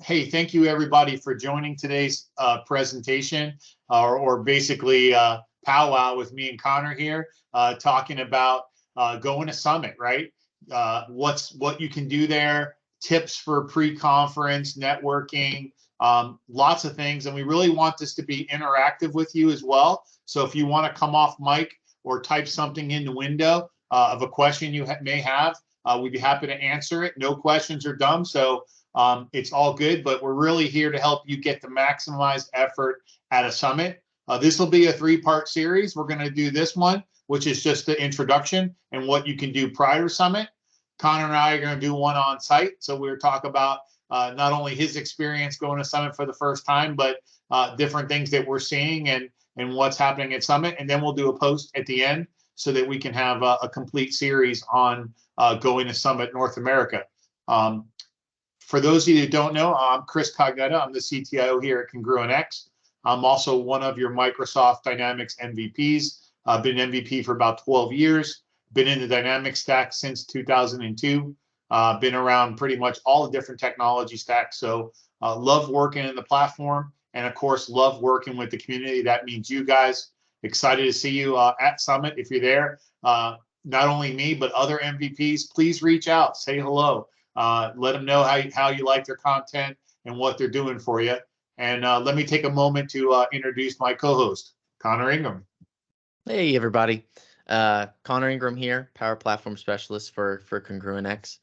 Hey, thank you everybody for joining today's presentation, or basically powwow with me and Connor here, talking about going to Summit, right? What you can do there, tips for pre-conference networking, lots of things, and we really want this to be interactive with you as well. So if you want to come off mic or type something in the window of a question you may have, we'd be happy to answer it. No questions are dumb, so it's all good, but we're really here to help you get the maximized effort at a summit. This will be a 3-part series. We're going to do this one, which is just the introduction and what you can do prior to summit. Connor and I are going to do one on site. So we'll talk about not only his experience going to summit for the first time, but different things that we're seeing and what's happening at summit. And then we'll do a post at the end so that we can have a complete series on going to Summit North America. For those of you who don't know, I'm Chris Cognetta. I'm the CTIO here at CongruentX. I'm also one of your Microsoft Dynamics MVPs. I've been MVP for about 12 years. Been in the Dynamics stack since 2002. Been around pretty much all the different technology stacks. So love working in the platform, and of course, love working with the community. That means you guys. Excited to see you at Summit. If you're there, not only me, but other MVPs, please reach out, say hello. Let them know how you like their content and what they're doing for you. And let me take a moment to introduce my co-host, Connor Ingram. Hey, everybody. Connor Ingram here, Power Platform Specialist for CongruentX.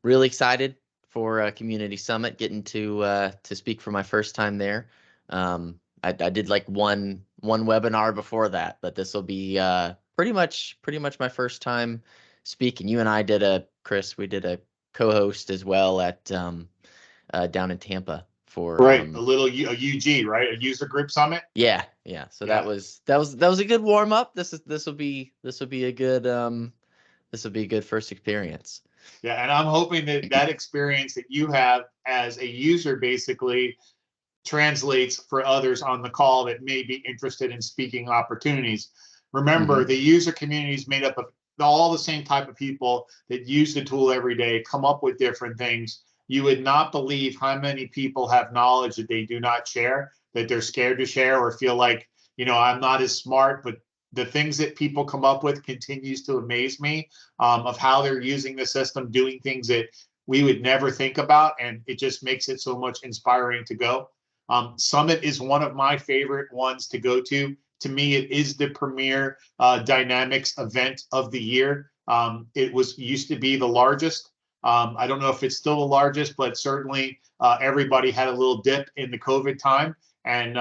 Really excited for Community Summit, getting to speak for my first time there. I did like one webinar before that, but this will be pretty much my first time speaking. You and I did Chris, we did a co-host as well at down in Tampa for a UG, right? A user group summit. Yeah. So that was a good warm up. This will be a good first experience. Yeah, and I'm hoping that experience that you have as a user basically translates for others on the call that may be interested in speaking opportunities. Remember, the user community is made up of all the same type of people that use the tool every day, come up with different things. You would not believe how many people have knowledge that they do not share, that they're scared to share or feel like, I'm not as smart, but the things that people come up with continues to amaze me, of how they're using the system, doing things that we would never think about. And it just makes it so much inspiring to go. Summit is one of my favorite ones to go to. To me, it is the premier Dynamics event of the year. It used to be the largest. I don't know if it's still the largest, but certainly everybody had a little dip in the COVID time. And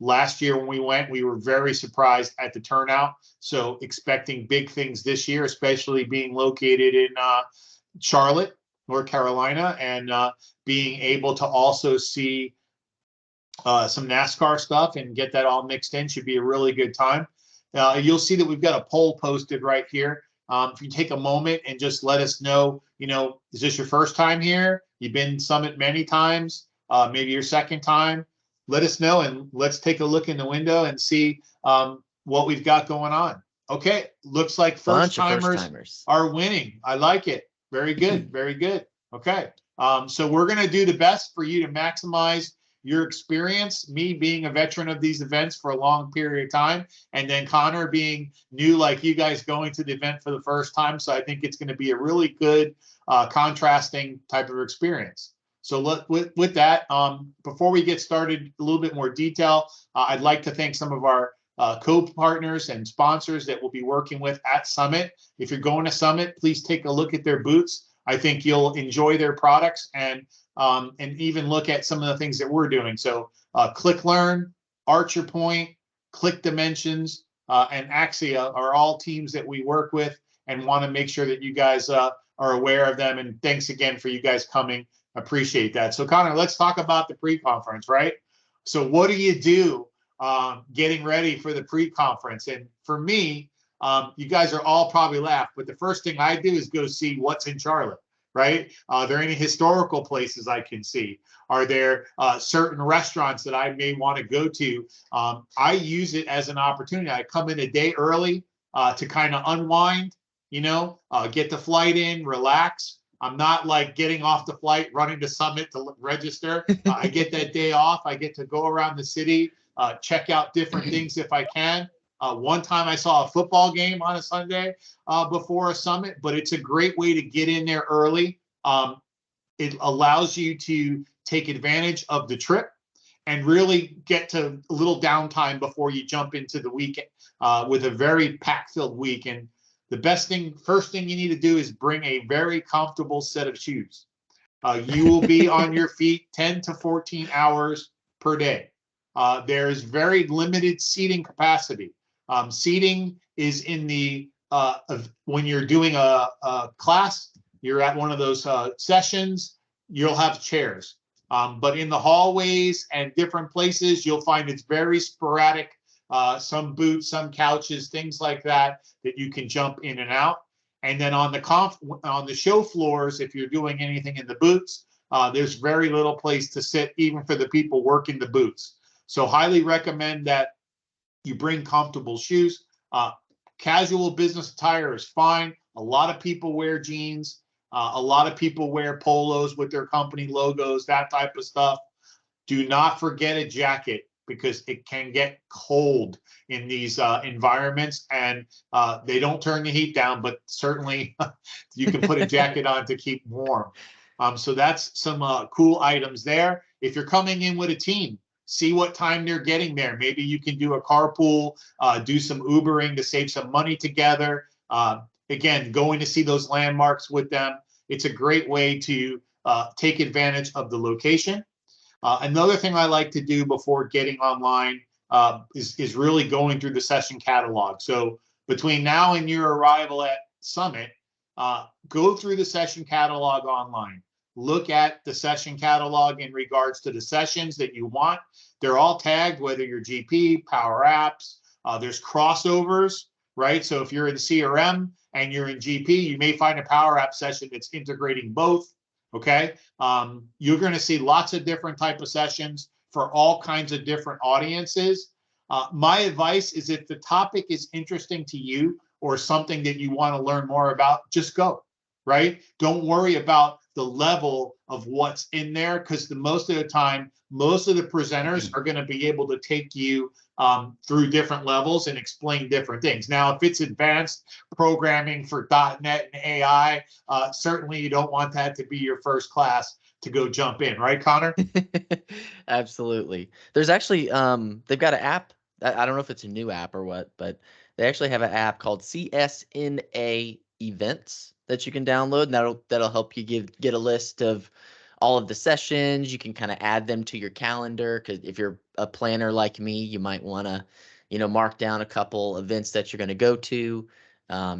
last year when we went, we were very surprised at the turnout. So expecting big things this year, especially being located in Charlotte, North Carolina, and being able to also see some NASCAR stuff and get that all mixed in should be a really good time. You'll see that we've got a poll posted right here. If you take a moment and just let us know, is this your first time here? You've been Summit many times, maybe your second time. Let us know, and let's take a look in the window and see what we've got going on. Okay, looks like first timers are winning. I like it. Very good, very good. Okay, so we're going to do the best for you to maximize your experience, me being a veteran of these events for a long period of time, and then Connor being new like you guys going to the event for the first time. So I think it's going to be a really good contrasting type of experience. So with that, before we get started, a little bit more detail, I'd like to thank some of our co-partners and sponsors that we'll be working with at Summit. If you're going to Summit, please take a look at their booths. I think you'll enjoy their products and even look at some of the things that we're doing. So Click Learn, Archer Point, Click Dimensions, and Axia are all teams that we work with and want to make sure that you guys are aware of them. And thanks again for you guys coming. Appreciate that. So Connor, let's talk about the pre-conference, right? So what do you do getting ready for the pre-conference? And for me, you guys are all probably laugh, but the first thing I do is go see what's in Charlotte, right? Are there any historical places I can see? Are there certain restaurants that I may want to go to? I use it as an opportunity. I come in a day early to kind of unwind, get the flight in, relax. I'm not like getting off the flight, running to Summit to register. I get that day off. I get to go around the city, check out different things if I can. One time I saw a football game on a Sunday before a Summit, but it's a great way to get in there early. It allows you to take advantage of the trip and really get to a little downtime before you jump into the weekend with a very pack-filled week. And the first thing you need to do is bring a very comfortable set of shoes. You will be on your feet 10 to 14 hours per day. There's very limited seating capacity. Seating is in the when you're doing a class, you're at one of those sessions, you'll have chairs. But in the hallways and different places, you'll find it's very sporadic. Some booths, some couches, things like that you can jump in and out. And then on the show floors, if you're doing anything in the booths, there's very little place to sit, even for the people working the booths. So highly recommend that you bring comfortable shoes. Casual business attire is fine. A lot of people wear jeans. A lot of people wear polos with their company logos, that type of stuff. Do not forget a jacket, because it can get cold in these environments, and they don't turn the heat down, but certainly you can put a jacket on to keep warm. So that's some cool items there. If you're coming in with a team, see what time they're getting there. Maybe you can do a carpool, do some Ubering to save some money together. Again, going to see those landmarks with them. It's a great way to take advantage of the location. Another thing I like to do before getting online is really going through the session catalog. So between now and your arrival at Summit, go through the session catalog online. Look at the session catalog in regards to the sessions that you want. They're all tagged, whether you're GP, Power Apps. There's crossovers, right? So if you're in CRM and you're in GP, you may find a Power App session that's integrating both. Okay, you're going to see lots of different type of sessions for all kinds of different audiences. My advice is, if the topic is interesting to you or something that you want to learn more about, just go, right? Don't worry about the level of what's in there, because most of the time, most of the presenters are going to be able to take you through different levels and explain different things. Now, if it's advanced programming for .NET and AI, certainly you don't want that to be your first class to go jump in, right, Connor? Absolutely. There's actually they've got an app. I don't know if it's a new app or what, but they actually have an app called CSNA Events that you can download, and that'll help you get a list of all of the sessions. You can kind of add them to your calendar, because if you're a planner like me, you might want to, mark down a couple events that you're going to go to,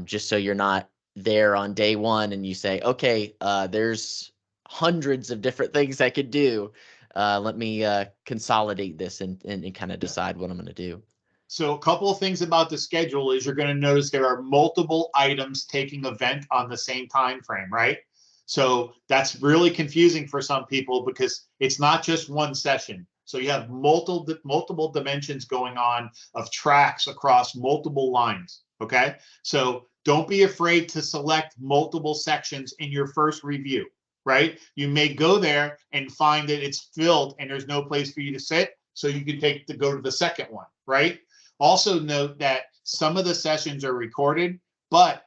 just so you're not there on day one and you say, okay, there's hundreds of different things I could do. Let me consolidate this and kind of decide what I'm going to do. So a couple of things about the schedule is, you're going to notice there are multiple items taking event on the same time frame, right? So that's really confusing for some people, because it's not just one session. So you have multiple dimensions going on of tracks across multiple lines, okay? So don't be afraid to select multiple sections in your first review, right? You may go there and find that it's filled and there's no place for you to sit, so you can go to the second one, right? Also note that some of the sessions are recorded, but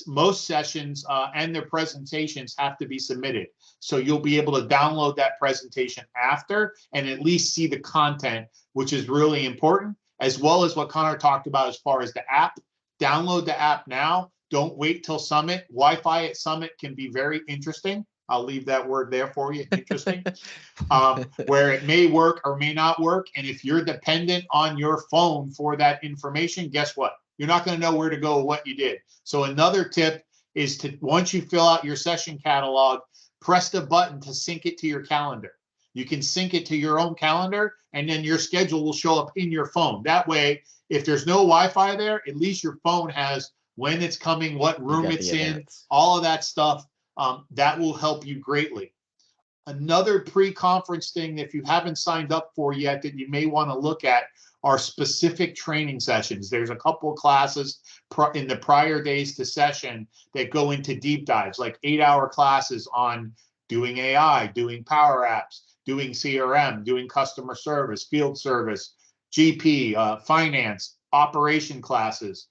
most sessions and their presentations have to be submitted. So you'll be able to download that presentation after and at least see the content, which is really important, as well as what Connor talked about as far as the app. Download the app now. Don't wait till Summit. Wi-Fi at Summit can be very interesting. I'll leave that word there for you, interesting, where it may work or may not work. And if you're dependent on your phone for that information, guess what? You're not going to know where to go or what you did. So another tip is to, once you fill out your session catalog, press the button to sync it to your calendar. You can sync it to your own calendar, and then your schedule will show up in your phone. That way, if there's no Wi-Fi there, at least your phone has when it's coming, what room it's in, all of that stuff. That will help you greatly. Another pre-conference thing, if you haven't signed up for yet, that you may want to look at are specific training sessions. There's a couple of classes in the prior days to session that go into deep dives, like 8-hour classes on doing AI, doing Power Apps, doing CRM, doing customer service, field service, GP, finance, operation classes,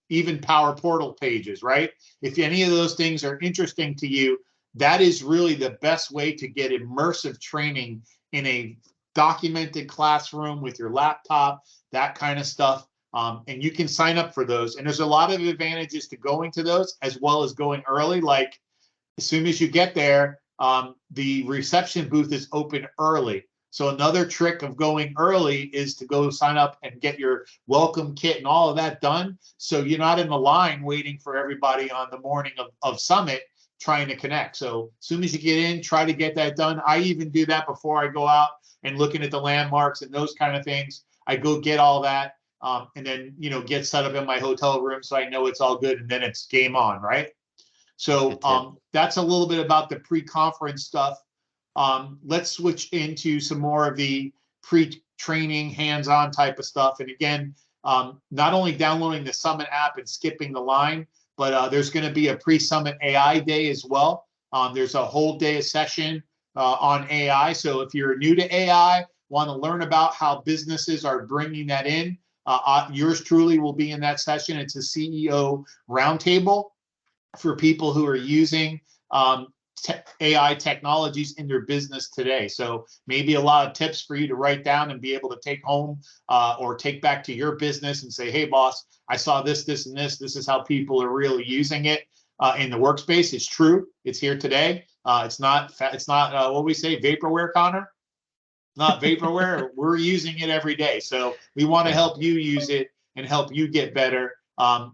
even Power Portal pages, right? If any of those things are interesting to you, that is really the best way to get immersive training in a documented classroom with your laptop, that kind of stuff. And you can sign up for those. And there's a lot of advantages to going to those as well as going early. Like as soon as you get there, the reception booth is open early. So another trick of going early is to go sign up and get your welcome kit and all of that done. So you're not in the line waiting for everybody on the morning of Summit trying to connect. So as soon as you get in, try to get that done. I even do that before I go out and looking at the landmarks and those kind of things. I go get all that and then, get set up in my hotel room so I know it's all good, and then it's game on, right? So that's a little bit about the pre-conference stuff. Let's switch into some more of the pre-training, hands-on type of stuff. And again, not only downloading the Summit app and skipping the line, but there's going to be a pre-Summit AI day as well. There's a whole day of session on AI. So if you're new to AI, want to learn about how businesses are bringing that in, yours truly will be in that session. It's a CEO roundtable for people who are using AI technologies in their business today. So maybe a lot of tips for you to write down and be able to take home or take back to your business and say, hey, boss, I saw this, this, and this. This is how people are really using it in the workspace. It's true. It's here today. It's not what we say, vaporware, Connor. Not vaporware. We're using it every day. So we want to help you use it and help you get better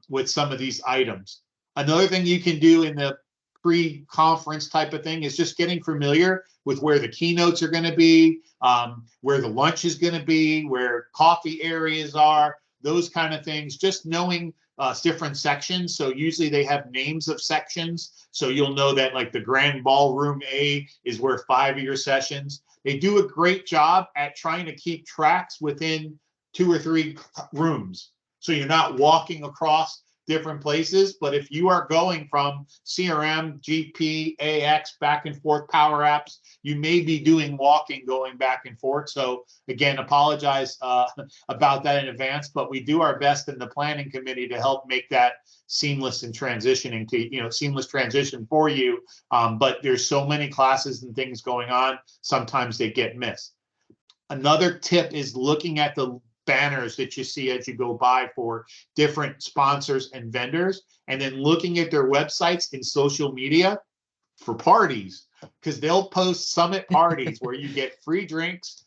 with some of these items. Another thing you can do in the pre-conference type of thing is just getting familiar with where the keynotes are going to be, where the lunch is going to be, where coffee areas are, those kind of things. Just knowing different sections. So usually they have names of sections. So you'll know that like the Grand Ballroom A is where 5 of your sessions. They do a great job at trying to keep tracks within 2 or 3 rooms. So you're not walking across different places, but if you are going from CRM, GP, AX, back and forth Power Apps, you may be doing walking going back and forth. So again, apologize about that in advance, but we do our best in the planning committee to help make that seamless and transitioning to, seamless transition for you. But there's so many classes and things going on, sometimes they get missed. Another tip is looking at the banners that you see as you go by for different sponsors and vendors, and then looking at their websites and social media for parties, because they'll post Summit parties where you get free drinks,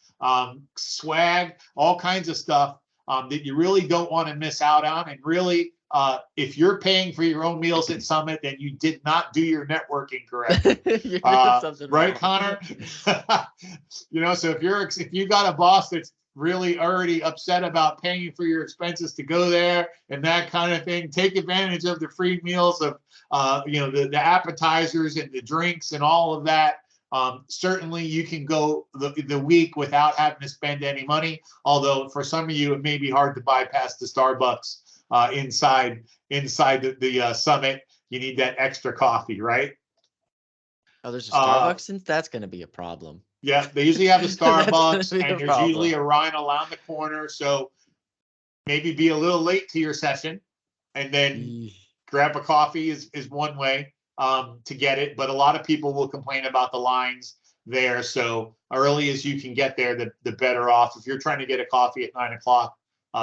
swag, all kinds of stuff that you really don't want to miss out on. And really, if you're paying for your own meals at Summit, then you did not do your networking correctly. Right, Connor? So if you got a boss that's really already upset about paying for your expenses to go there and that kind of thing, take advantage of the free meals of the appetizers and the drinks and all of that. Certainly you can go the week without having to spend any money, although for some of you it may be hard to bypass the Starbucks inside the Summit. You need that extra coffee, right? Oh, there's a Starbucks, since that's going to be a problem. Yeah, they usually have a Starbucks, and there's usually a Rhine around the corner. So maybe be a little late to your session, and then grab a coffee is one way to get it. But a lot of people will complain about the lines there. So early as you can get there, the better off. If you're trying to get a coffee at 9 o'clock,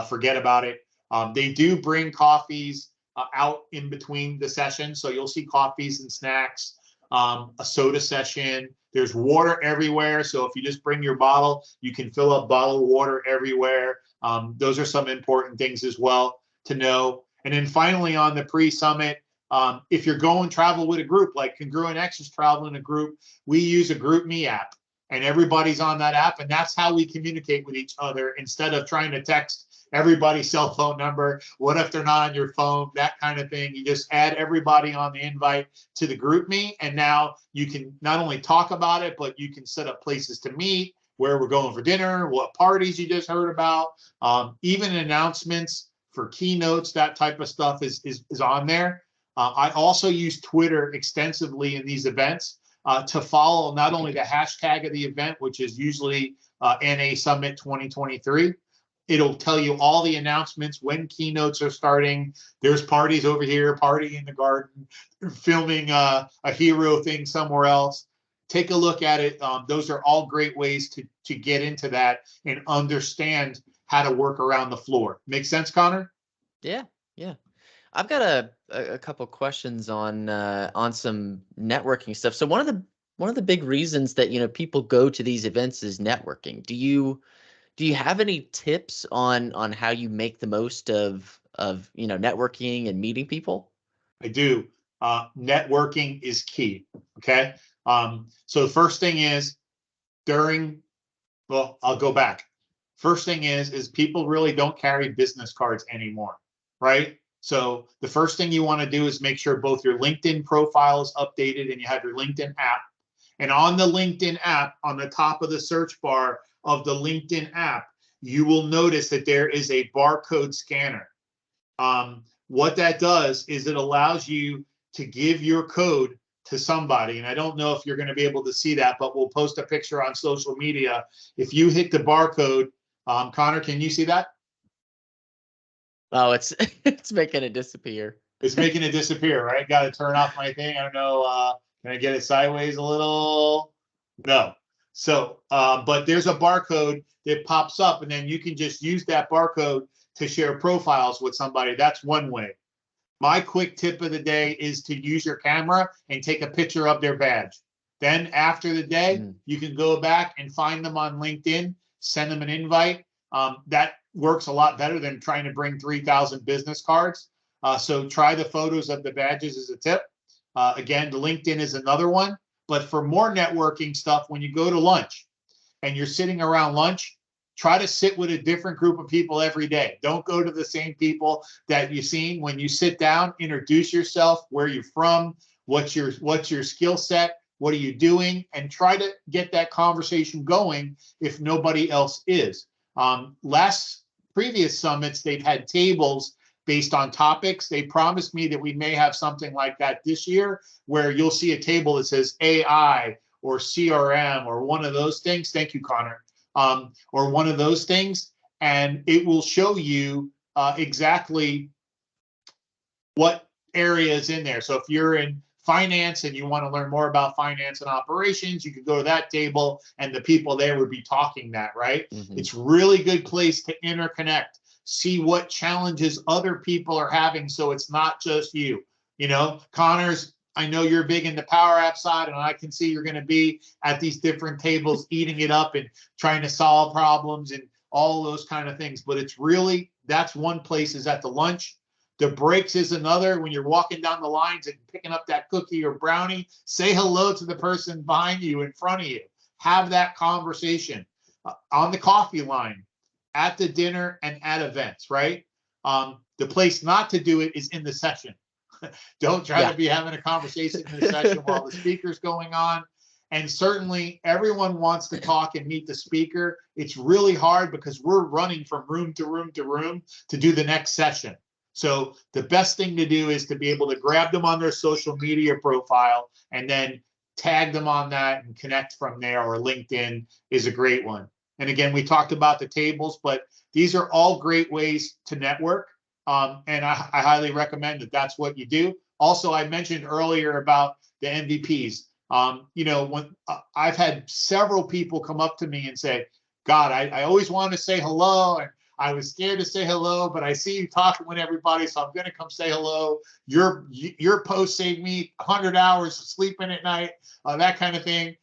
forget about it. They do bring coffees out in between the sessions. So you'll see coffees and snacks, a soda session. There's water everywhere. So if you just bring your bottle, you can fill up bottled water everywhere. Those are some important things as well to know. And then finally on the pre-summit, if you're going travel with a group, like CongruentX is traveling a group, we use a GroupMe app, and everybody's on that app. And that's how we communicate with each other instead of trying to text everybody's cell phone number. What if they're not on your phone? That kind of thing. You just add everybody on the invite to the group me, and now you can not only talk about it, but you can set up places to meet, where we're going for dinner, what parties you just heard about, even announcements for keynotes. That type of stuff is on there. I also use Twitter extensively in these events to follow not only the hashtag of the event, which is usually NA Summit 2023. It'll tell you all the announcements, when keynotes are starting. There's parties over here, party in the garden, filming a hero thing somewhere else. Take a look at it. Those are all great ways to get into that and understand how to work around the floor. Make sense, Connor? Yeah, yeah. I've got a couple questions on some networking stuff. So one of the big reasons that people go to these events is networking. Do you have any tips on how you make the most of networking and meeting people? I do. Networking is key. Okay. So the first thing is well, I'll go back. First thing is people really don't carry business cards anymore, right? So the first thing you want to do is make sure both your LinkedIn profile is updated and you have your LinkedIn app. And on the LinkedIn app, on the top of the search bar of the LinkedIn app, you will notice that there is a barcode scanner. What that does is it allows you to give your code to somebody. And I don't know if you're going to be able to see that, but we'll post a picture on social media. If you hit the barcode, Connor, can you see that? Oh, it's it's making it disappear. It's making it disappear, right? Got to turn off my thing. I don't know. Can I get it sideways a little? No. So, but there's a barcode that pops up, and then you can just use that barcode to share profiles with somebody. That's one way. My quick tip of the day is to use your camera and take a picture of their badge. Then after the day, you can go back and find them on LinkedIn, send them an invite. That works a lot better than trying to bring 3,000 business cards. So try the photos of the badges as a tip. Again, the LinkedIn is another one. But for more networking stuff, when you go to lunch and you're sitting around lunch, try to sit with a different group of people every day. Don't go to the same people that you've seen. When you sit down, introduce yourself, where you're from, what's your skill set, what are you doing, and try to get that conversation going if nobody else is. Previous summits, they've had tables based on topics. They promised me that we may have something like that this year, where you'll see a table that says AI or CRM or one of those things. Thank you, Connor. Or one of those things, and it will show you exactly what area is in there. So if you're in finance and you want to learn more about finance and operations, you could go to that table and the people there would be talking that, right? It's really good place to interconnect, see what challenges other people are having, so it's not just you. Connor's, I know you're big in the Power App side, and I can see you're going to be at these different tables eating it up and trying to solve problems and all those kind of things. But it's really, that's one place, is at the lunch. The breaks is another. When you're walking down the lines and picking up that cookie or brownie, say hello to the person behind you, in front of you. Have that conversation on the coffee line, at the dinner, and at events, right? The place not to do it is in the session. Don't try to be having a conversation in the session while the speaker's going on. And certainly everyone wants to talk and meet the speaker. It's really hard because we're running from room to room to room to do the next session. So the best thing to do is to be able to grab them on their social media profile and then tag them on that and connect from there, or LinkedIn is a great one. And again, we talked about the tables, but these are all great ways to network. And I highly recommend that that's what you do. Also, I mentioned earlier about the MVPs. When I've had several people come up to me and say, God, I always wanted to say hello, and I was scared to say hello, but I see you talking with everybody, so I'm going to come say hello. Your post saved me 100 hours of sleeping at night, that kind of thing.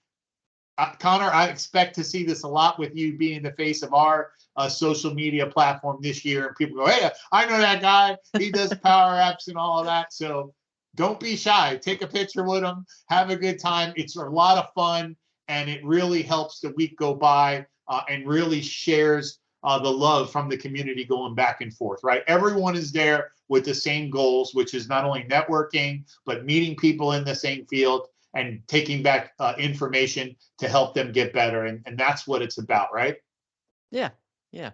Connor, I expect to see this a lot with you being the face of our social media platform this year. And people go, hey, I know that guy. He does Power Apps and all of that. So don't be shy. Take a picture with him. Have a good time. It's a lot of fun, and it really helps the week go by and really shares the love from the community going back and forth, right? Everyone is there with the same goals, which is not only networking, but meeting people in the same field and taking back information to help them get better. And that's what it's about, right? Yeah. Yeah.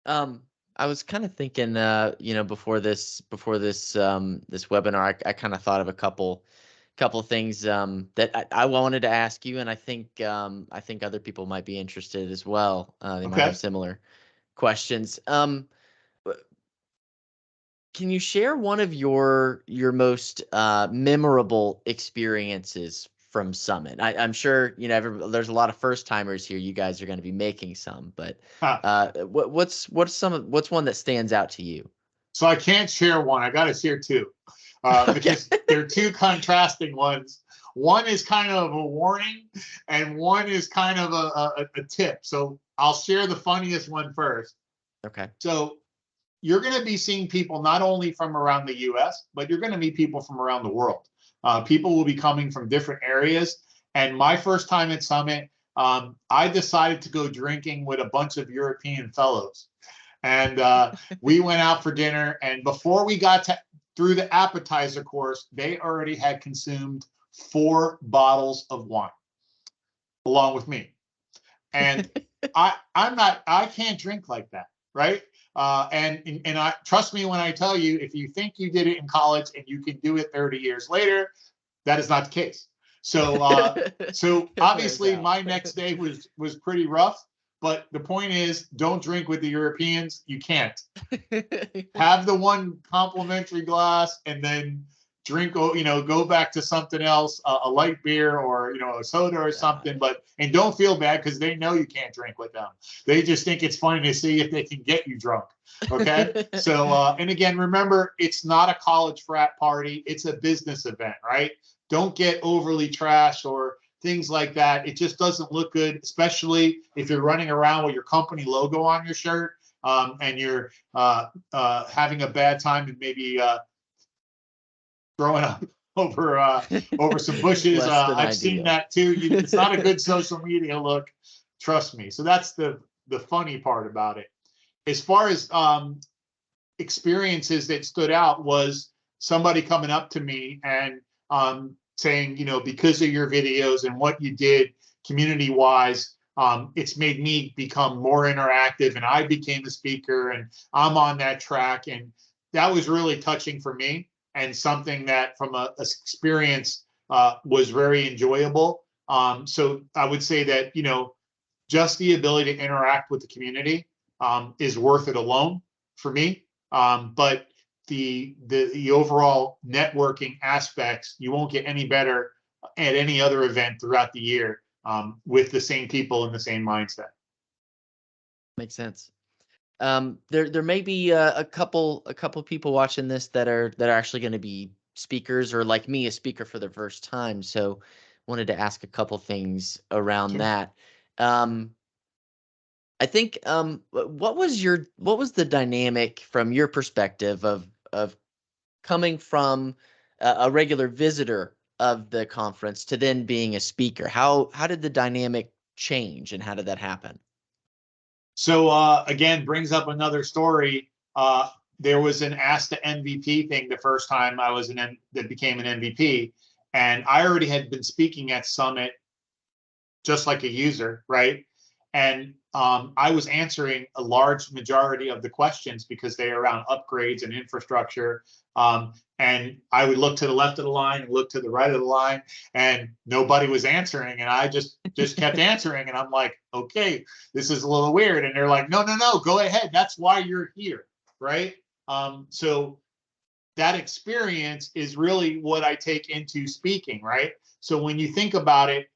I was kind of thinking, before this this webinar, I kind of thought of a couple things that I wanted to ask you, and I think other people might be interested as well. They might have Okay. similar questions. Can you share one of your most memorable experiences from Summit? I'm sure there's a lot of first timers here. You guys are going to be making some, but what's one that stands out to you? So I can't share one. I got to share two because they're two contrasting ones. One is kind of a warning, and one is kind of a tip. So I'll share the funniest one first. Okay. So you're going to be seeing people not only from around the U.S., but you're going to meet people from around the world. People will be coming from different areas. And my first time at Summit, I decided to go drinking with a bunch of European fellows. And we went out for dinner. And before we got through the appetizer course, they already had consumed 4 bottles of wine along with me. And I can't drink like that, right? And I trust me when I tell you, if you think you did it in college and you can do it 30 years later, that is not the case. So so obviously my next day was pretty rough. But the point is, don't drink with the Europeans. You can't. Have the one complimentary glass and then drink, go back to something else, a light beer or, a soda or something, and don't feel bad because they know you can't drink with them. They just think it's funny to see if they can get you drunk. Okay. So, and again, remember, it's not a college frat party. It's a business event, right? Don't get overly trashed or things like that. It just doesn't look good, especially if you're running around with your company logo on your shirt and you're having a bad time and maybe throwing up over some bushes. I've seen that too. It's not a good social media look, trust me. So that's the funny part about it. As far as experiences that stood out was somebody coming up to me and saying, because of your videos and what you did community wise, it's made me become more interactive and I became a speaker and I'm on that track. And that was really touching for me and something that from a experience was very enjoyable. So I would say that, just the ability to interact with the community is worth it alone for me. But the overall networking aspects, you won't get any better at any other event throughout the year with the same people in the same mindset. Makes sense. There may be a couple people watching this that are actually going to be speakers or like me, a speaker for the first time. So wanted to ask a couple things around that. I think what was the dynamic from your perspective of coming from a regular visitor of the conference to then being a speaker? How did the dynamic change and how did that happen? So again, brings up another story. There was an Ask the MVP thing the first time I was that became an MVP, and I already had been speaking at Summit, just like a user, right? And I was answering a large majority of the questions because they are around upgrades and infrastructure. And I would look to the left of the line and look to the right of the line, and nobody was answering. And I just kept answering. And I'm like, okay, this is a little weird. And they're like, no, go ahead. That's why you're here, right? So that experience is really what I take into speaking, right? So when you think about it,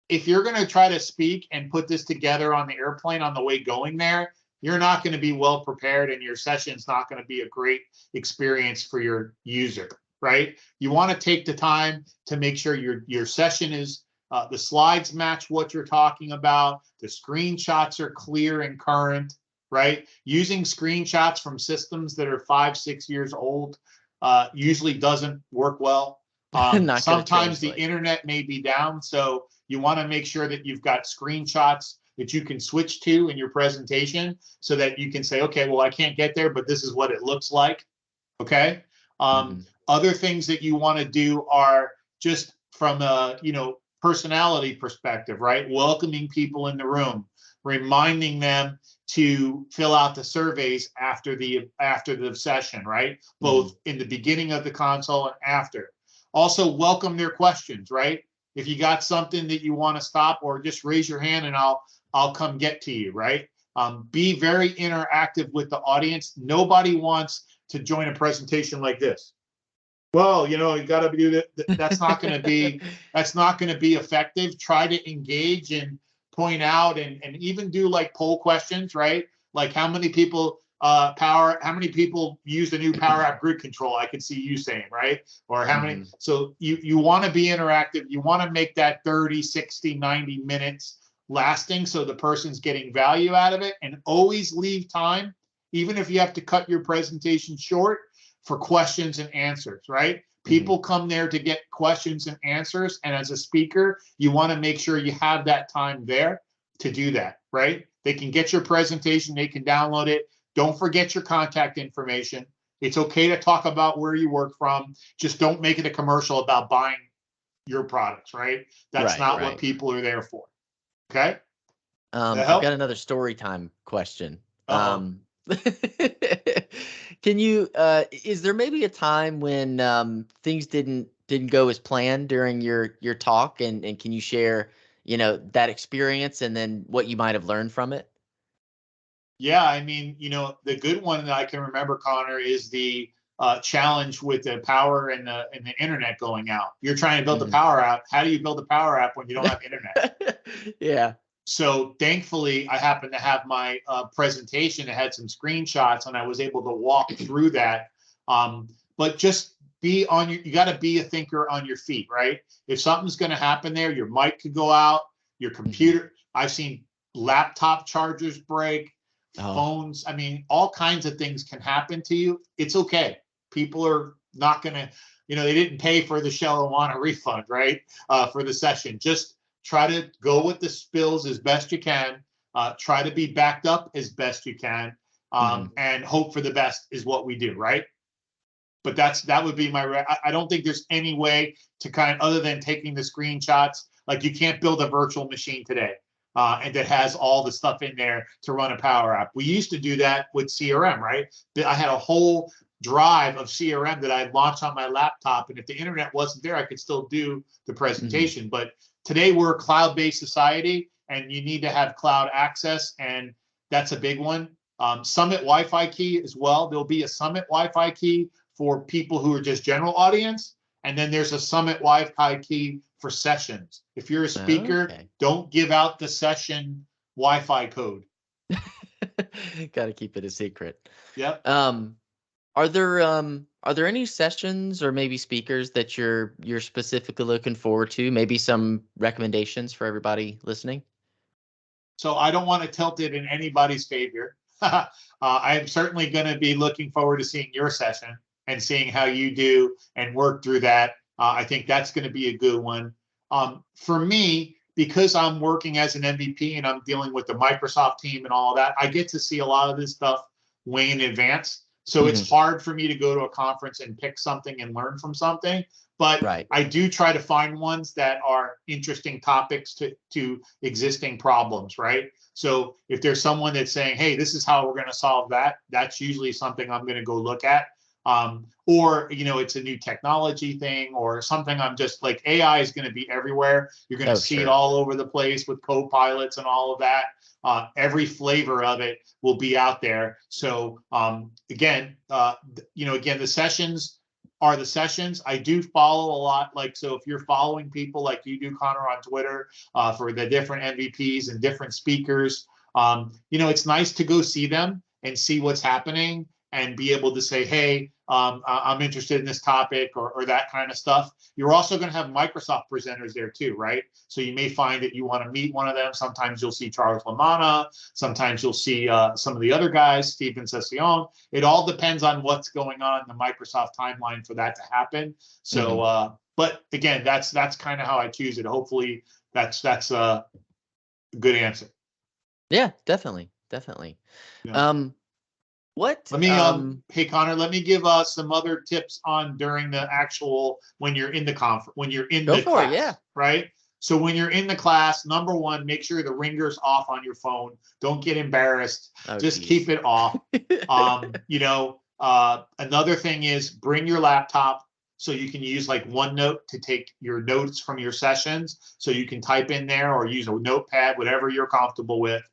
if you're going to try to speak and put this together on the airplane on the way going there, you're not going to be well prepared and your session's not going to be a great experience for your user, right? You want to take the time to make sure your session is, the slides match what you're talking about, the screenshots are clear and current, right? Using screenshots from systems that are 5-6 years old usually doesn't work well. Sometimes the internet may be down, so you want to make sure that you've got screenshots that you can switch to in your presentation so that you can say, okay, well, I can't get there, but this is what it looks like. Okay. Other things that you want to do are just from a, personality perspective, right? Welcoming people in the room, reminding them to fill out the surveys after the session, right? Both in the beginning of the console and after. Also welcome their questions, right? If you got something that you want to stop, or just raise your hand and I'll come get to you, right? Be very interactive with the audience. Nobody wants to join a presentation like this. Well, you got to do that. That's not going to be effective. Try to engage and point out and even do like poll questions, right? Like how many people use the new Power App grid control? I could see you saying, right? Or how many? So you want to be interactive. You want to make that 30, 60, 90 minutes lasting so the person's getting value out of it, and always leave time, even if you have to cut your presentation short, for questions and answers, right? People come there to get questions and answers. And as a speaker, you want to make sure you have that time there to do that, right? They can get your presentation, they can download it. Don't forget your contact information. It's okay to talk about where you work from. Just don't make it a commercial about buying your products, right? That's not what people are there for. Okay? I've got another story time question. Can you is there maybe a time when things didn't go as planned during your talk, and can you share that experience and then what you might have learned from it? Yeah, I mean, the good one that I can remember, Connor, is the challenge with the power and the internet going out. You're trying to build the Power App. How do you build a Power App when you don't have internet? Yeah. So thankfully, I happened to have my presentation that had some screenshots, and I was able to walk through that. But just you got to be a thinker on your feet, right? If something's going to happen there, your mic could go out, your computer. I've seen laptop chargers break, phones. I mean, all kinds of things can happen to you. It's okay. People are not going to, they didn't pay for the show and want a refund, right? For the session. Just try to go with the spills as best you can. Try to be backed up as best you can, and hope for the best is what we do, right? But that would be I don't think there's any way to other than taking the screenshots. Like, you can't build a virtual machine today, and that has all the stuff in there to run a Power App. We used to do that with CRM, right? I had a whole drive of CRM that I'd launch on my laptop, and if the internet wasn't there, I could still do the presentation. But today we're a cloud-based society, and you need to have cloud access, and that's a big one. Summit Wi-Fi key as well. There'll be a Summit Wi-Fi key for people who are just general audience, and then there's a Summit Wi-Fi key for sessions. If you're a speaker, don't give out the session Wi-Fi code. Got to keep it a secret. Yep. Are there any sessions or maybe speakers that you're specifically looking forward to? Maybe some recommendations for everybody listening? So I don't want to tilt it in anybody's favor. I'm certainly going to be looking forward to seeing your session and seeing how you do and work through that. I think that's going to be a good one. For me, because I'm working as an MVP and I'm dealing with the Microsoft team and all of that, I get to see a lot of this stuff way in advance. So it's hard for me to go to a conference and pick something and learn from something. But I do try to find ones that are interesting topics to existing problems, right? So if there's someone that's saying, hey, this is how we're going to solve that, that's usually something I'm going to go look at. Or, it's a new technology thing or something. I'm just like, AI is going to be everywhere. You're going to see it all over the place with co-pilots and all of that. Every flavor of it will be out there. So again, the sessions are the sessions. I do follow a lot. So if you're following people like you do, Connor, on Twitter for the different MVPs and different speakers, it's nice to go see them and see what's happening and be able to say, hey, I'm interested in this topic or that kind of stuff. You're also going to have Microsoft presenters there too, right? So you may find that you want to meet one of them. Sometimes you'll see Charles Lamanna. Sometimes you'll see some of the other guys, Stephen Session. It all depends on what's going on in the Microsoft timeline for that to happen. So, but again, that's kind of how I choose it. Hopefully that's a good answer. Yeah, definitely. Definitely. Yeah. Um, what, Let me, hey Connor, let me give us some other tips on during the actual, when you're in the conference, when you're in go the for it. Yeah. class, right? So when you're in the class, number one, make sure the ringer's off on your phone. Don't get embarrassed. Oh, Just keep geez. it off. Another thing is bring your laptop so you can use like OneNote to take your notes from your sessions. So you can type in there or use a notepad, whatever you're comfortable with.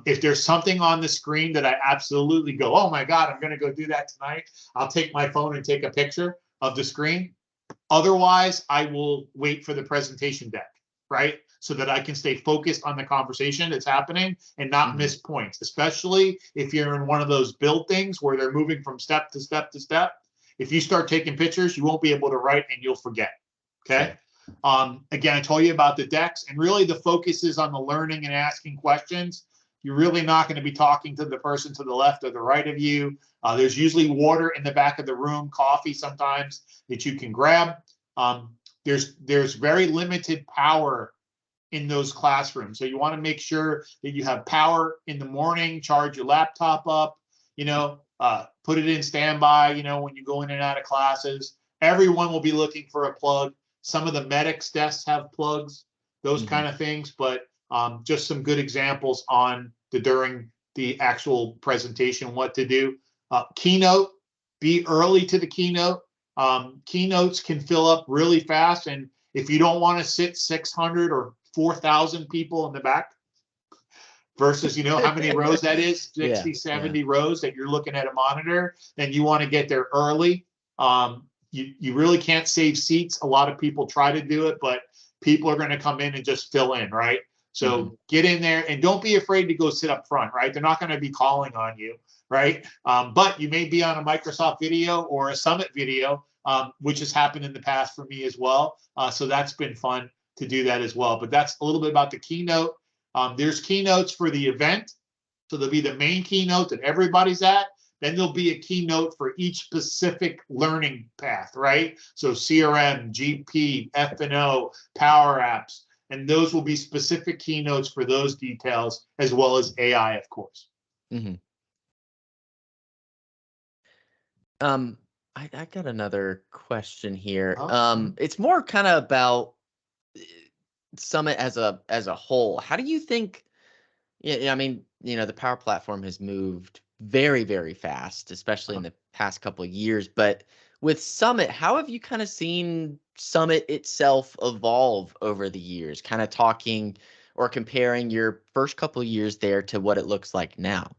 If there's something on the screen that I absolutely go, oh my God, I'm going to go do that tonight, I'll take my phone and take a picture of the screen. Otherwise, I will wait for the presentation deck, right? So that I can stay focused on the conversation that's happening and not miss points, especially if you're in one of those build things where they're moving from step to step to step. If you start taking pictures, you won't be able to write and you'll forget. Okay. Again, I told you about the decks, and really the focus is on the learning and asking questions. You're really not going to be talking to the person to the left or the right of you. There's usually water in the back of the room, coffee sometimes that you can grab. There's very limited power in those classrooms. So you want to make sure that you have power in the morning, charge your laptop up, put it in standby, when you go in and out of classes. Everyone will be looking for a plug. Some of the medics desks have plugs, those kind of things, but just some good examples on during the actual presentation, what to do. Keynote, be early to the keynote. Keynotes can fill up really fast, and if you don't want to sit 600 or 4,000 people in the back versus, how many rows that is, 60, 70 rows that you're looking at a monitor, then you want to get there early. You really can't save seats. A lot of people try to do it, but people are going to come in and just fill in, right? So get in there and don't be afraid to go sit up front, right? They're not going to be calling on you, right? But you may be on a Microsoft video or a Summit video, which has happened in the past for me as well. So that's been fun to do that as well. But that's a little bit about the keynote. There's keynotes for the event. So there'll be the main keynote that everybody's at. Then there'll be a keynote for each specific learning path, right? So CRM, GP, F&O, Power Apps, and those will be specific keynotes for those details, as well as AI, of course. I got another question here. Oh. It's more kind of about Summit as a whole. How do you think? Yeah, I mean, the Power Platform has moved very, very fast, especially in the past couple of years. But with Summit, how have you kind of seen Summit itself evolve over the years? Kind of talking or comparing your first couple of years there to what it looks like now.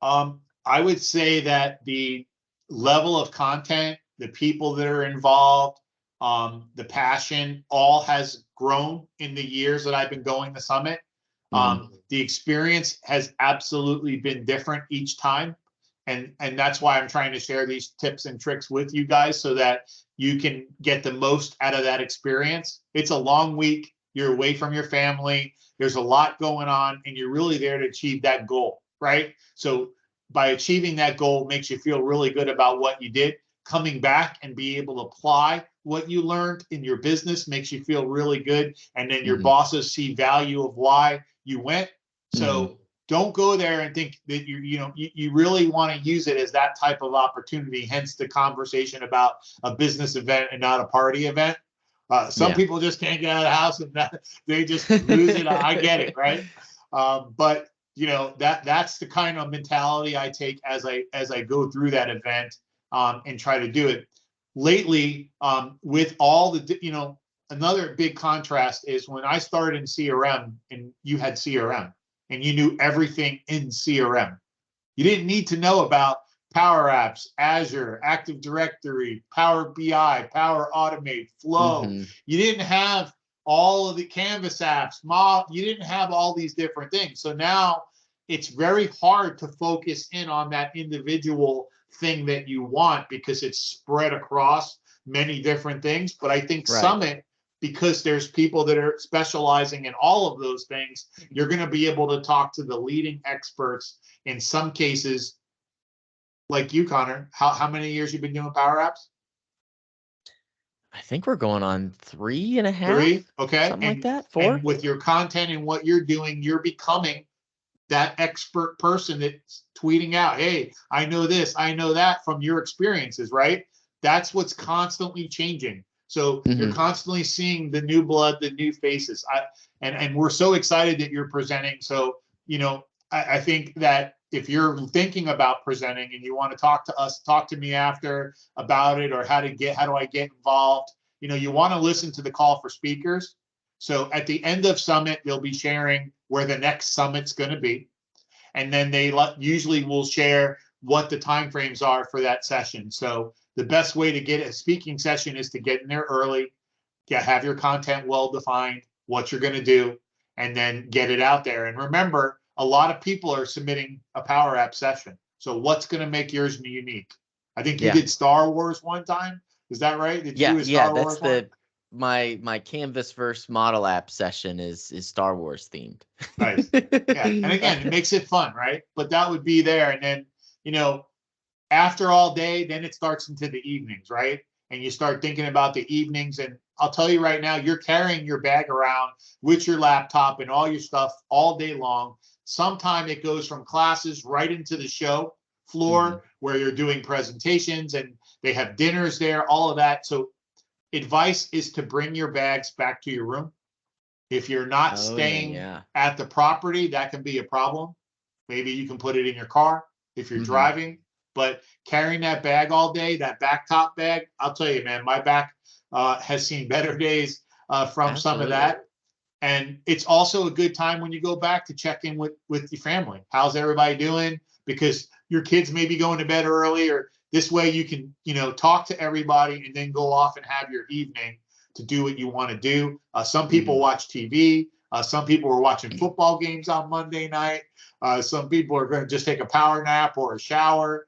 I would say that the level of content, the people that are involved, the passion, all has grown in the years that I've been going to Summit. The experience has absolutely been different each time. And that's why I'm trying to share these tips and tricks with you guys so that you can get the most out of that experience. It's a long week. You're away from your family. There's a lot going on, and you're really there to achieve that goal, right? So by achieving that goal makes you feel really good about what you did. Coming back and be able to apply what you learned in your business makes you feel really good. And then your bosses see value of why you went. So don't go there and think that you really want to use it as that type of opportunity. Hence the conversation about a business event and not a party event. Some people just can't get out of the house and they just lose it. I get it, right? But that's the kind of mentality I take as I go through that event and try to do it. Lately, with all the another big contrast is when I started in CRM and you had CRM and you knew everything in CRM. You didn't need to know about Power Apps, Azure, Active Directory, Power BI, Power Automate, Flow. You didn't have all of the Canvas apps, you didn't have all these different things. So now it's very hard to focus in on that individual thing that you want because it's spread across many different things. But I think Summit, because there's people that are specializing in all of those things, you're going to be able to talk to the leading experts. In some cases, like you, Connor, how many years you've been doing Power Apps? think we're going on 3.5. 3, okay. Something like that. 4. And with your content and what you're doing, you're becoming that expert person that's tweeting out, hey, I know this, I know that from your experiences, right? That's what's constantly changing. So you're constantly seeing the new blood, the new faces. And we're so excited that you're presenting. So, I think that if you're thinking about presenting and you want to talk to us, talk to me after about it, or how do I get involved? You want to listen to the call for speakers. So at the end of Summit, they'll be sharing where the next Summit's going to be. And then they usually will share what the timeframes are for that session. So the best way to get a speaking session is to get in there early, have your content well defined, what you're going to do, and then get it out there. And remember, a lot of people are submitting a Power App session. So what's going to make yours unique? I think you did Star Wars one time. Is that right? Did you do a Star Wars that's one? my Canvasverse model app session is Star Wars themed. Nice. Yeah. And again, it makes it fun, right? But that would be there. And then, after all day, then it starts into the evenings, right? And you start thinking about the evenings. And I'll tell you right now, you're carrying your bag around with your laptop and all your stuff all day long. Sometime it goes from classes right into the show floor where you're doing presentations and they have dinners there, all of that. So advice is to bring your bags back to your room. If you're not staying at the property, that can be a problem. Maybe you can put it in your car if you're driving, but carrying that bag all day, that back top bag, I'll tell you, man, my back has seen better days from some of that. And it's also a good time when you go back to check in with your family. How's everybody doing? Because your kids may be going to bed early, or this way you can, talk to everybody and then go off and have your evening to do what you want to do. Some people watch TV. Some people are watching football games on Monday night. Some people are going to just take a power nap or a shower.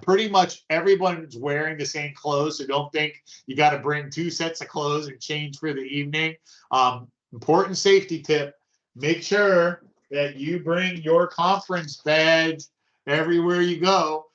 Pretty much everyone's wearing the same clothes. So don't think you got to bring 2 sets of clothes and change for the evening. Important safety tip, make sure that you bring your conference badge everywhere you go,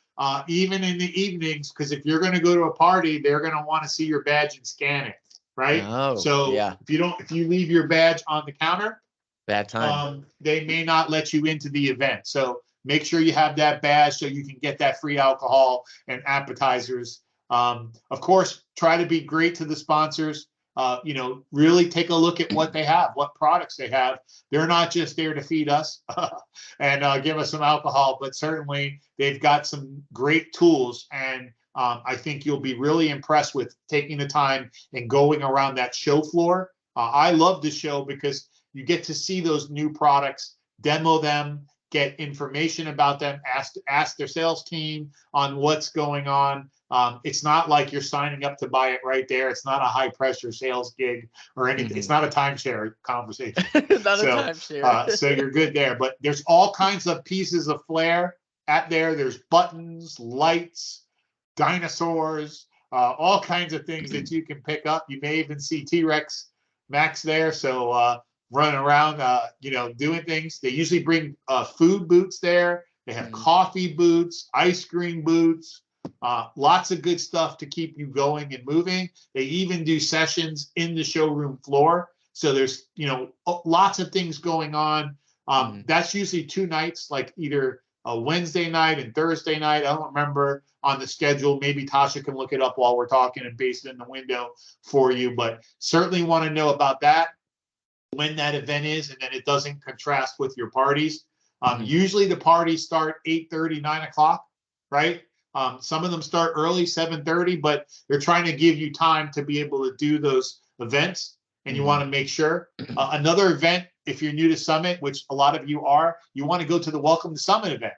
even in the evenings, because if you're going to go to a party, they're going to want to see your badge and scan it, right? If you leave your badge on the counter, bad time. They may not let you into the event. So make sure you have that badge so you can get that free alcohol and appetizers. Of course, try to be great to the sponsors. Really take a look at what they have, what products they have. They're not just there to feed us and give us some alcohol, but certainly they've got some great tools. And I think you'll be really impressed with taking the time and going around that show floor. I love the show because you get to see those new products, demo them, get information about them, ask their sales team on what's going on. It's not like you're signing up to buy it right there. It's not a high pressure sales gig or anything. It's not a timeshare conversation. A timeshare. So you're good there. But there's all kinds of pieces of flair at there. There's buttons, lights, dinosaurs, all kinds of things that you can pick up. You may even see T-Rex Max there. So running around, doing things. They usually bring food boots there. They have coffee boots, ice cream boots, lots of good stuff to keep you going and moving. They even do sessions in the showroom floor. So there's, lots of things going on. That's usually 2 nights, like either a Wednesday night and Thursday night. I don't remember on the schedule. Maybe Tasha can look it up while we're talking and paste it in the window for you, but certainly want to know about that, when that event is, and then it doesn't contrast with your parties. Usually the parties start 8:30, 9 o'clock, right? Some of them start early, 7:30, but they're trying to give you time to be able to do those events, and you want to make sure. Another event, if you're new to Summit, which a lot of you are, you want to go to the Welcome to Summit event.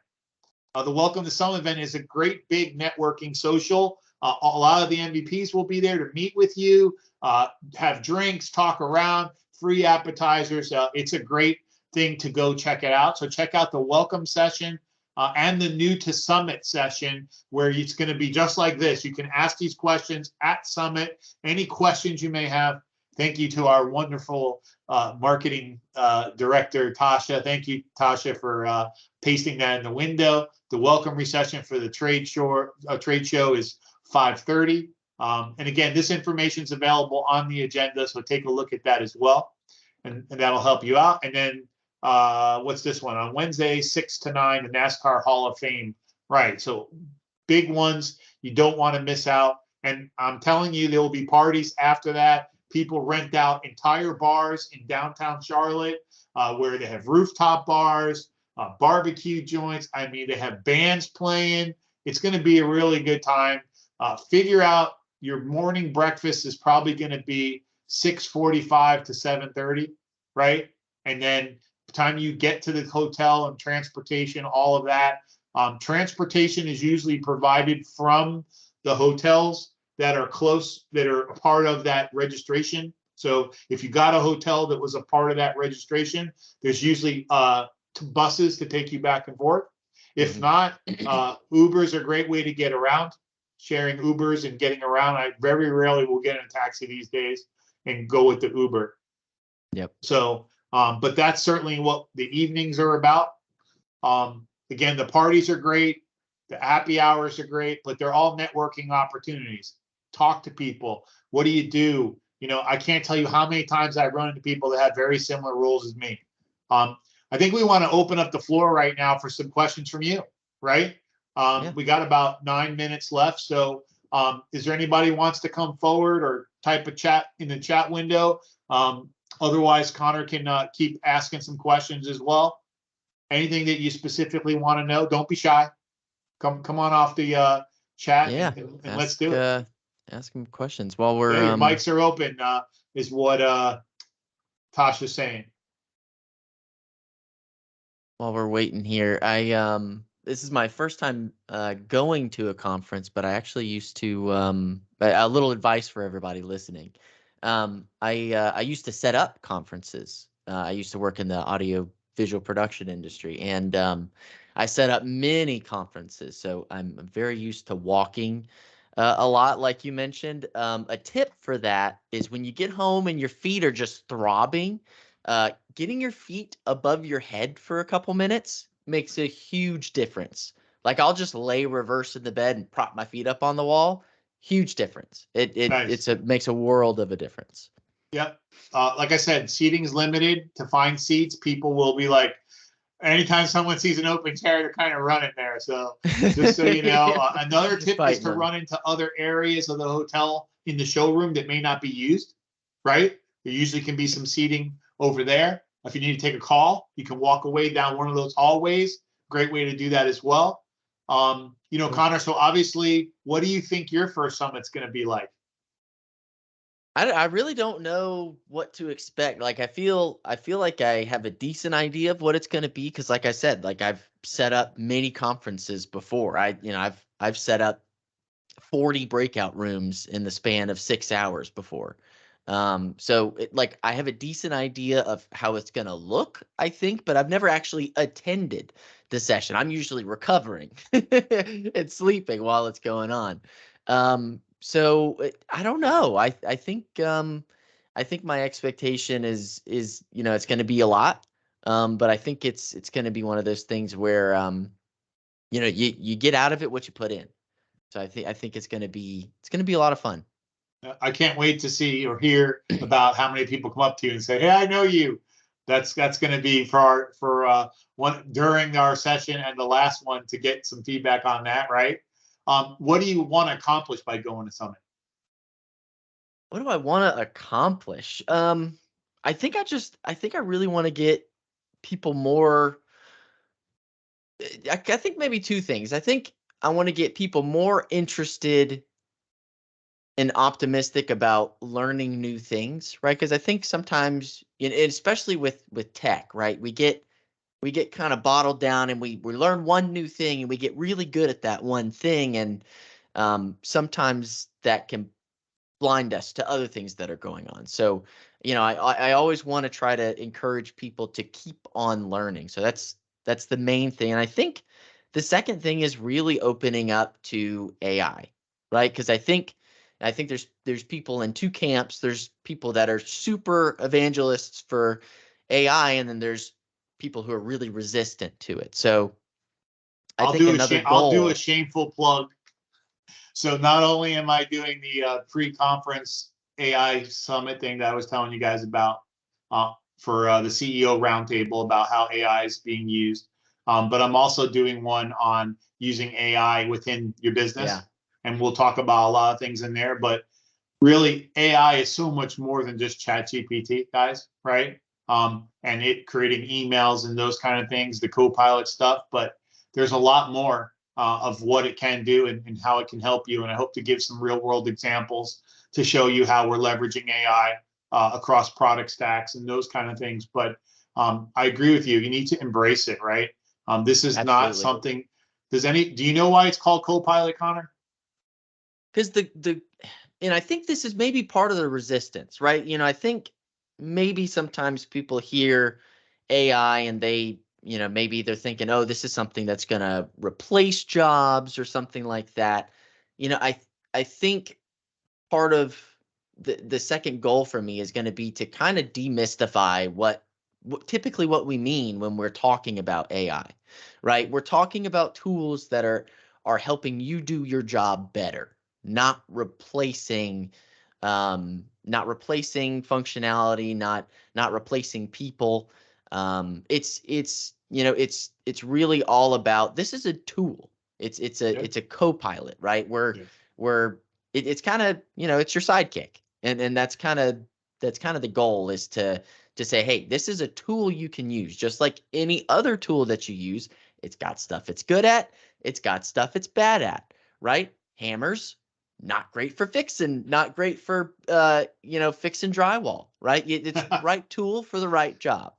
The Welcome to Summit event is a great big networking social. A lot of the MVPs will be there to meet with you, have drinks, talk around, free appetizers. It's a great thing to go check it out. So check out the welcome session and the new to Summit session, where it's going to be just like this. You can ask these questions at Summit, any questions you may have. Thank you to our wonderful marketing director, Tasha. Thank you, Tasha, for pasting that in the window. The welcome reception for the trade show is 5:30. And again, this information is available on the agenda, so take a look at that as well, and that'll help you out. And then what's this one? On Wednesday, 6 to 9, the NASCAR Hall of Fame. Right. So big ones you don't want to miss out. And I'm telling you, there will be parties after that. People rent out entire bars in downtown Charlotte where they have rooftop bars, barbecue joints. I mean, they have bands playing. It's going to be a really good time. Figure out your morning breakfast is probably going to be 6:45 to 7:30, right? And then the time you get to the hotel and transportation, all of that. Transportation is usually provided from the hotels that are close, that are a part of that registration. So if you got a hotel that was a part of that registration, there's usually buses to take you back and forth. If not, Ubers are a great way to get around. Sharing Ubers and getting around. I very rarely will get in a taxi these days and go with the Uber. Yep. So, but that's certainly what the evenings are about. Again, the parties are great. The happy hours are great, but they're all networking opportunities. Talk to people. What do you do? You know, I can't tell you how many times I've run into people that have very similar roles as me. I think we want to open up the floor right now for some questions from you, right? We got about 9 minutes left. So is there anybody who wants to come forward or type a chat in the chat window? Otherwise, Connor can keep asking some questions as well. Anything that you specifically want to know, don't be shy. Come on off the chat and let's do it. Ask them questions while we're your mics are open, is what Tasha's saying. While we're waiting here, this is my first time going to a conference, but I actually used to a little advice for everybody listening. I used to set up conferences. I used to work in the audio visual production industry, and I set up many conferences. So I'm very used to walking a lot, like you mentioned. A tip for that is when you get home and your feet are just throbbing, getting your feet above your head for a couple minutes makes a huge difference. Like I'll just lay reverse in the bed and prop my feet up on the wall. Huge difference. Nice. Makes a world of a difference. Yep. Like I said, seating is limited. To find seats, people will be like, anytime someone sees an open chair, they're kind of running there. So just so you know, another tip is to run into other areas of the hotel in the showroom that may not be used, right? There usually can be some seating over there. If you need to take a call, you can walk away down one of those hallways. Great way to do that as well. You know, Connor, so obviously, what do you think your first summit's going to be like? I really don't know what to expect. Like I feel like I have a decent idea of what it's going to be because, like I said, like I've set up many conferences before. I've set up 40 breakout rooms in the span of 6 hours before. So like I have a decent idea of how it's going to look, I think, but I've never actually attended the session. I'm usually recovering and sleeping while it's going on. So I don't know. I think my expectation is it's going to be a lot. But I think it's going to be one of those things where you get out of it what you put in. So I think it's going to be a lot of fun. I can't wait to see or hear about how many people come up to you and say, "Hey, I know you." That's going to be for one during our session and the last one to get some feedback on that, right? What do you want to accomplish by going to Summit? What do I want to accomplish? I think I really want to get people more. I think maybe two things. I think I want to get people more interested and optimistic about learning new things, right? Because I think sometimes, especially with tech, right, we get kind of bottled down and we learn one new thing and we get really good at that one thing, and sometimes that can blind us to other things that are going on. So, I always want to try to encourage people to keep on learning. So that's the main thing, and I think the second thing is really opening up to AI, right? Because I think there's people in two camps. There's people that are super evangelists for AI, and then there's people who are really resistant to it. So I think another goal. I'll do a shameful plug. So not only am I doing the pre-conference AI summit thing that I was telling you guys about for the CEO roundtable about how AI is being used, but I'm also doing one on using AI within your business. Yeah. And we'll talk about a lot of things in there, but really AI is so much more than just ChatGPT, guys, right? And it creating emails and those kind of things, the co-pilot stuff, but there's a lot more of what it can do and how it can help you. And I hope to give some real world examples to show you how we're leveraging AI across product stacks and those kind of things. But I agree with you. You need to embrace it, right? This is not Absolutely. something. Do you know why it's called Copilot, Connor? Because and I think this is maybe part of the resistance, right? I think maybe sometimes people hear AI and they, maybe they're thinking, oh, this is something that's going to replace jobs or something like that. I think part of the second goal for me is going to be to kind of demystify what typically what we mean when we're talking about AI, right? We're talking about tools that are helping you do your job better, not replacing functionality, not replacing people. It's really all about, this is a tool. It's a co-pilot, right? It's kind of, it's your sidekick. And that's kind of the goal, is to say, hey, this is a tool you can use just like any other tool that you use. It's got stuff it's good at, it's got stuff it's bad at, right? Hammers, not great for fixing, not great for fixing drywall, right? It's the right tool for the right job.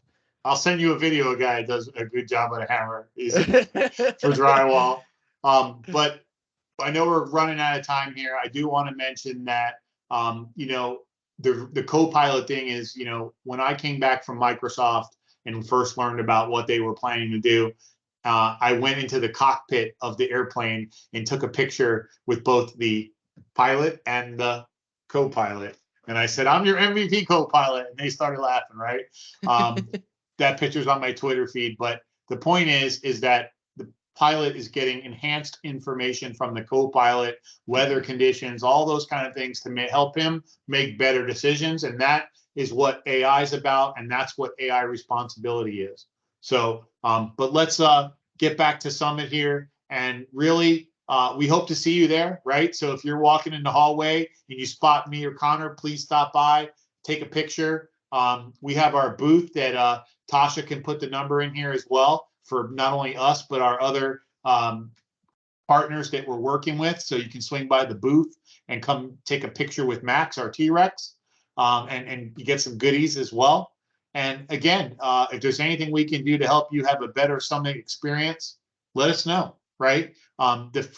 I'll send you a video. A guy does a good job on a hammer for drywall. But I know we're running out of time here. I do want to mention that the co-pilot thing is, when I came back from Microsoft and first learned about what they were planning to do, I went into the cockpit of the airplane and took a picture with both the pilot and the co-pilot. And I said, I'm your MVP co-pilot. And they started laughing, right? That picture's on my Twitter feed. But the point is that the pilot is getting enhanced information from the co-pilot, weather conditions, all those kind of things to help him make better decisions. And that is what AI is about. And that's what AI responsibility is. So, but let's get back to Summit here. And really, we hope to see you there, right? So if you're walking in the hallway and you spot me or Connor, please stop by, take a picture. We have our booth that Tasha can put the number in here as well for not only us, but our other partners that we're working with. So you can swing by the booth and come take a picture with Max, our T-Rex, and you get some goodies as well. And again, if there's anything we can do to help you have a better Summit experience, let us know, right?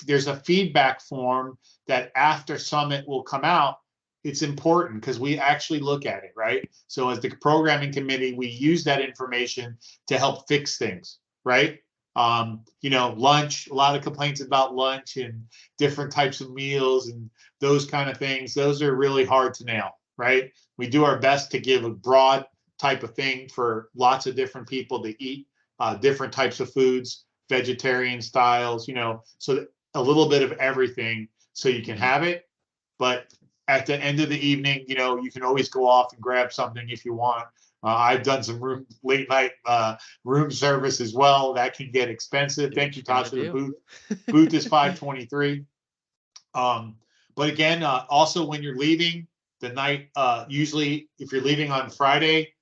There's a feedback form that after Summit will come out. It's important because we actually look at it, right? So as the programming committee, we use that information to help fix things, right? Lunch, a lot of complaints about lunch and different types of meals and those kind of things. Those are really hard to nail, right? We do our best to give a broad type of thing for lots of different people to eat different types of foods, vegetarian styles, so a little bit of everything so you can have it. But at the end of the evening, you can always go off and grab something if you want. I've done some late night room service as well. That can get expensive. Thank you, Tasha. The booth is $523. But again, also when you're leaving the night, usually if you're leaving on Friday,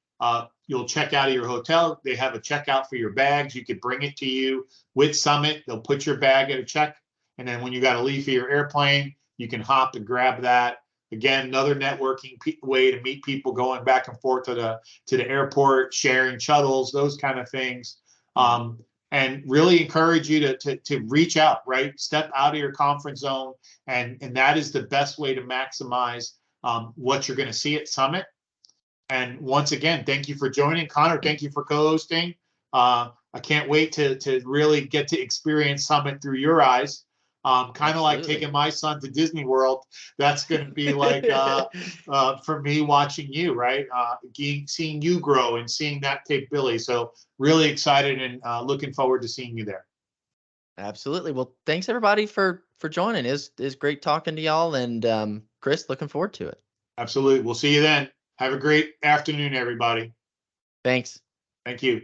you'll check out of your hotel. They have a checkout for your bags. You could bring it to you with Summit. They'll put your bag at a check. And then when you got to leave for your airplane, you can hop and grab that. Again, another networking way to meet people going back and forth to the airport, sharing shuttles, those kind of things. And really encourage you to reach out, right? Step out of your comfort zone. And that is the best way to maximize what you're going to see at Summit. And once again, thank you for joining. Connor, thank you for co-hosting. I can't wait to really get to experience Summit through your eyes. Kind of like taking my son to Disney World. That's going to be like for me watching you, right? Seeing you grow and seeing that capability. So really excited and looking forward to seeing you there. Absolutely. Well, thanks everybody for joining. It's great talking to y'all, and Chris, looking forward to it. Absolutely. We'll see you then. Have a great afternoon, everybody. Thanks. Thank you.